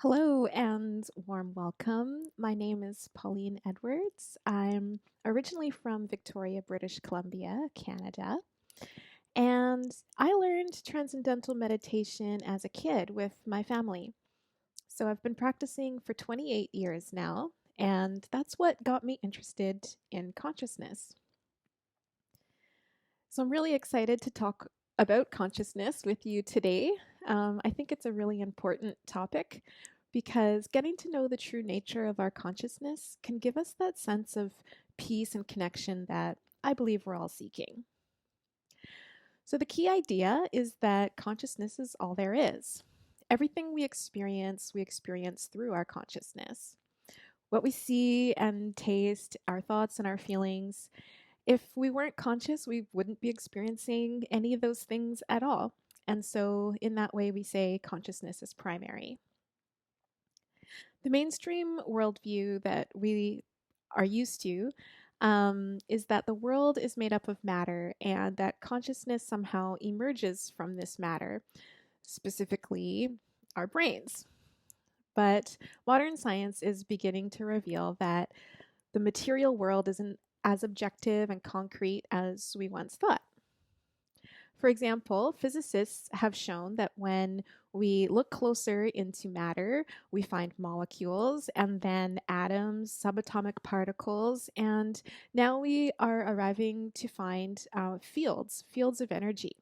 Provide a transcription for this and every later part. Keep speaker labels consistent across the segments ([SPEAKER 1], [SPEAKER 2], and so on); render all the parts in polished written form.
[SPEAKER 1] Hello and warm welcome. My name is PaulineEdwards. I'm originally from Victoria, British Columbia, Canada, and I learned transcendental meditation as a kid with my family. So I've been practicing for 28 years now, and that's what got me interested in consciousness. So I'm really excited to talk about consciousness with you today. I think it's a really important topic because getting to know the true nature of our consciousness can give us that sense of peace and connection that I believe we're all seeking. So, the key idea is that consciousness is all there is. Everything we experience through our consciousness. What we see and taste, our thoughts and our feelings, if we weren't conscious, we wouldn't be experiencing any of those things at all. And so, in that way, we say consciousness is primary. The mainstream worldview that we are used to is that the world is made up of matter and that consciousness somehow emerges from this matter, specifically our brains. But modern science is beginning to reveal that the material world isn't as objective and concrete as we once thought. For example, physicists have shown that when we look closer into matter, we find molecules and then atoms, subatomic particles, and now we are arriving to find fields of energy.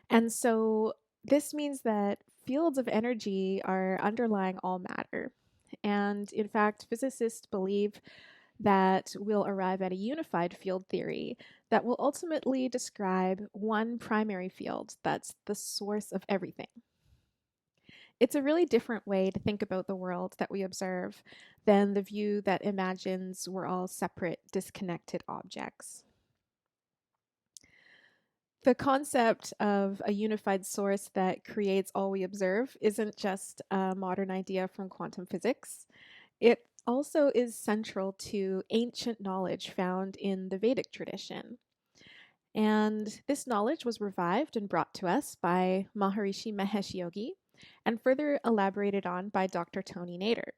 [SPEAKER 1] And so this means that fields of energy are underlying all matter. And in fact, physicists believe that we'll arrive at a unified field theory that will ultimately describe one primary field that's the source of everything. It's a really different way to think about the world that we observe than the view that imagines we're all separate, disconnected objects. The concept of a unified source that creates all we observe isn't just a modern idea from quantum physics. It also is central to ancient knowledge found in the Vedic tradition. And this knowledge was revived and brought to us by Maharishi Mahesh Yogi and further elaborated on by Dr. Tony Nader,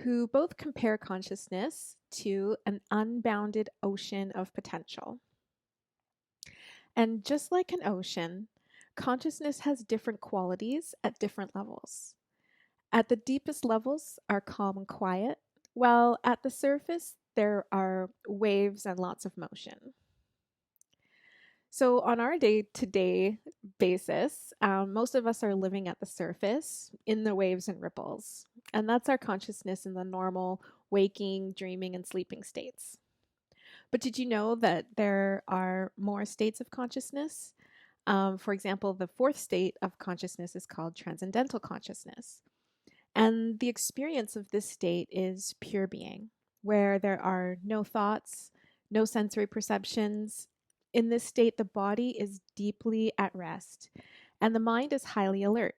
[SPEAKER 1] who both compare consciousness to an unbounded ocean of potential. And just like an ocean, consciousness has different qualities at different levels. At the deepest levels are calm and quiet, while at the surface there are waves and lots of motion. So, on our day to day basis, most of us are living at the surface in the waves and ripples. And that's our consciousness in the normal waking, dreaming, and sleeping states. But did you know that there are more states of consciousness? For example, the fourth state of consciousness is called transcendental consciousness. And the experience of this state is pure being, where there are no thoughts, no sensory perceptions. In this state, the body is deeply at rest and the mind is highly alert.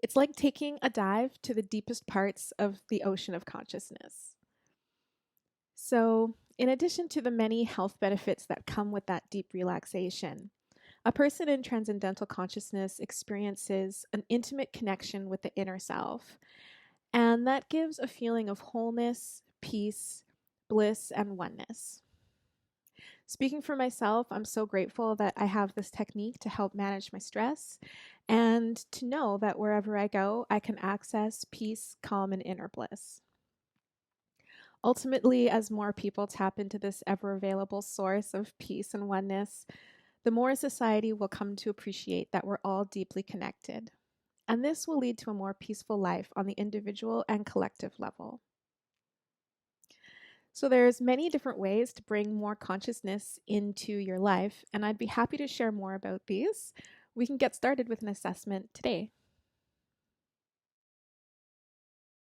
[SPEAKER 1] It's like taking a dive to the deepest parts of the ocean of consciousness. So, in addition to the many health benefits that come with that deep relaxation, a person in transcendental consciousness experiences an intimate connection with the inner self, and that gives a feeling of wholeness, peace, bliss, and oneness. Speaking for myself, I'm so grateful that I have this technique to help manage my stress and to know that wherever I go, I can access peace, calm, and inner bliss. Ultimately, as more people tap into this ever available source of peace and oneness, the more society will come to appreciate that we're all deeply connected. And this will lead to a more peaceful life on the individual and collective level. So there's many different ways to bring more consciousness into your life, and I'd be happy to share more about these. We can get started with an assessment today.